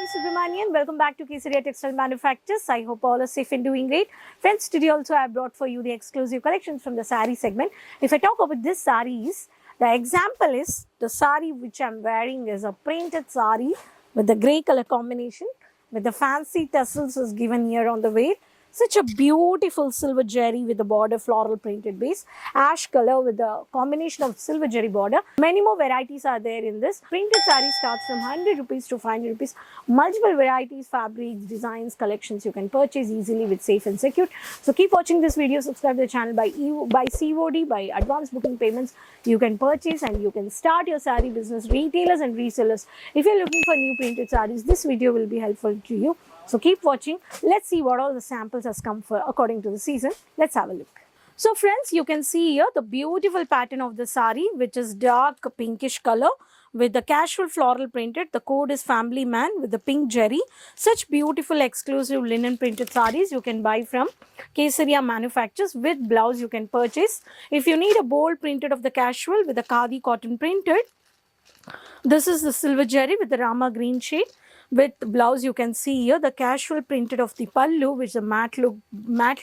Name is Subramanian. Welcome back to Kesaria Textile Manufacturers. I hope all are safe and doing great. Friends, today also I have brought for you the exclusive collections from the saree segment. If I talk about this sarees, the example is the saree which I am wearing is a printed saree with the grey color combination with the fancy tassels is given here on the waist. Such a beautiful silver jerry with the border floral printed base, ash color with the combination of silver jerry border. Many more varieties are there in this. Printed saree starts from 100 rupees to 500 rupees. Multiple varieties, fabrics, designs, collections you can purchase easily with safe and secure. So keep watching this video, subscribe to the channel by COD, by advance booking payments. You can purchase and you can start your saree business, retailers and resellers. If you're looking for new printed sarees, this video will be helpful to you. So keep watching. Let's see what all the samples has come for according to the season. Let's have a look. So friends, you can see here the beautiful pattern of the saree, which is dark pinkish color with the casual floral printed. The code is Family Man with the pink jerry. Such beautiful exclusive linen printed sarees you can buy from Kesaria Manufacturers. With blouse you can purchase. If you need a bold printed of the casual with the khadi cotton printed, this is the silver jerry with the Rama green shade. With the blouse you can see here the casual printed of the pallu, which is a matte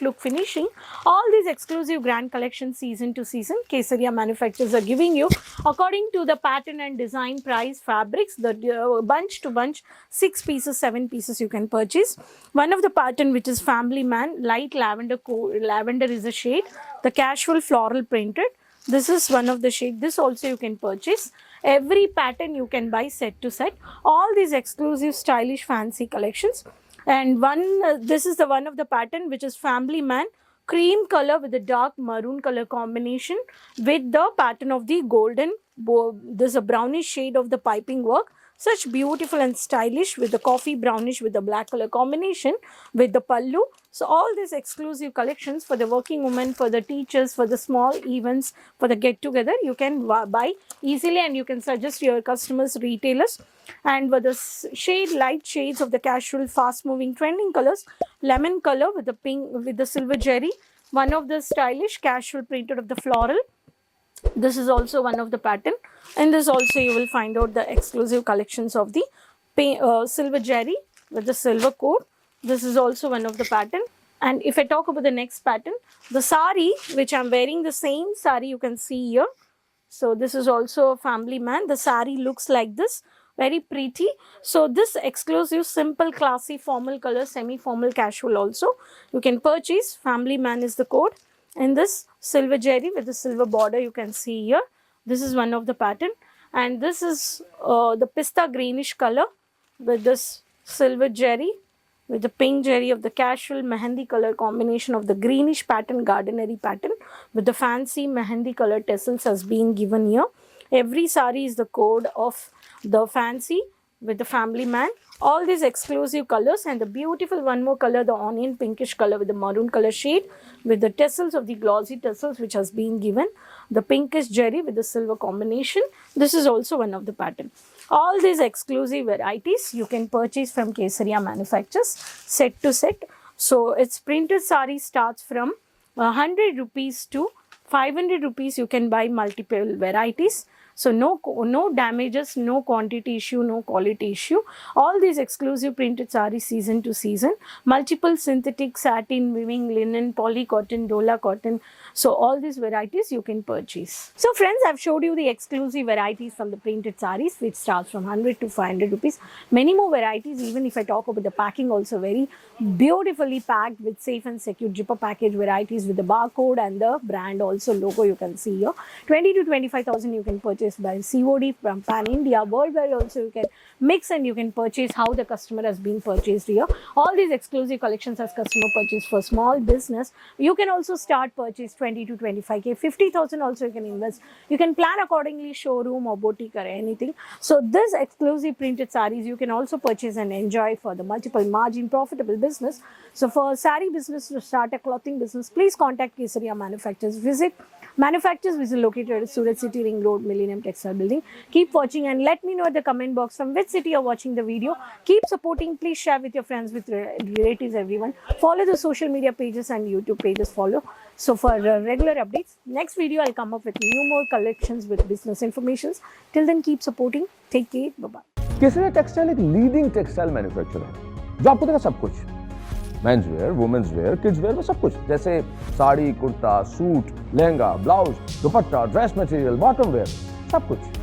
look finishing. All these exclusive grand collections season to season Kesaria Manufacturers are giving you according to the pattern and design price fabrics. The bunch to bunch 6 pieces 7 pieces you can purchase. One of the pattern which is Family Man, light lavender is a shade. The casual floral printed, this is one of the shade. This also you can purchase. Every pattern you can buy set to set. All these exclusive stylish fancy collections. And this is the one of the pattern which is Family Man, cream color with the dark maroon color combination with the pattern of the golden. There's a brownish shade of the piping work. Such beautiful and stylish with the coffee brownish with the black color combination with the pallu. So all these exclusive collections for the working women, for the teachers, for the small events, for the get together, you can buy easily and you can suggest your customers, retailers. And with the light shades of the casual fast moving trending colors, lemon color with the pink with the silver jerry, one of the stylish casual printed of the floral. This is also one of the pattern, and this also you will find out the exclusive collections of the silver jerry with the silver core. This is also one of the pattern. And if I talk about the next pattern, the saree which I'm wearing, the same saree you can see here. So this is also a Family Man. The saree looks like this, very pretty. So this exclusive simple classy formal color, semi formal casual also you can purchase. Family Man is the code. In this silver jerry with the silver border you can see here. This is one of the pattern, and this is the pista greenish color with this silver jerry with the pink jerry of the casual mehendi color combination of the greenish pattern, gardenery pattern with the fancy mehendi color tassels has been given here. Every saree is the code of the fancy with the Family Man. All these exclusive colors, and the beautiful one more color, the onion pinkish color with the maroon color shade with the tassels of the glossy tassels which has been given. The pinkish jerry with the silver combination. This is also one of the pattern. All these exclusive varieties you can purchase from Kesaria Manufacturers set to set. So its printed saree starts from 100 rupees to 500 rupees. You can buy multiple varieties. So no damages, no quantity issue, no quality issue. All these exclusive printed sarees season to season. Multiple synthetic, satin, weaving, linen, poly cotton, dola cotton. So all these varieties you can purchase. So friends, I've showed you the exclusive varieties from the printed sarees which starts from 100 to 500 rupees. Many more varieties, even if I talk about the packing, also very beautifully packed with safe and secure zipper package varieties with the barcode and the brand also logo you can see here. 20 to 25,000 you can purchase by COD from Pan India. Worldwide also you can mix and you can purchase how the customer has been purchased here. All these exclusive collections as customer purchase for small business. You can also start purchase 20 to 25k, 50,000 also you can invest. You can plan accordingly, showroom or boutique or anything. So this exclusive printed sarees you can also purchase and enjoy for the multiple margin profitable business. So for saree business to start a clothing business, please contact Kesaria Manufacturers. Visit Manufacturers which is located at Surat City Ring Road, Millennium Textile Building. Keep watching and let me know in the comment box from which city you're watching the video. Keep supporting. Please share with your friends, with relatives, everyone. Follow the social media pages and YouTube pages. Follow. So for regular updates, next video I'll come up with more collections with business informations. Till then, keep supporting. Take care. Bye-bye. Kesariya textile एक leading textile manufacturer है जो आपको देगा सब कुछ, men's wear, women's wear, kids wear में सब कुछ, जैसे sari, kurta, suit, lehenga, blouse, dupatta, dress material, bottom wear, सब कुछ।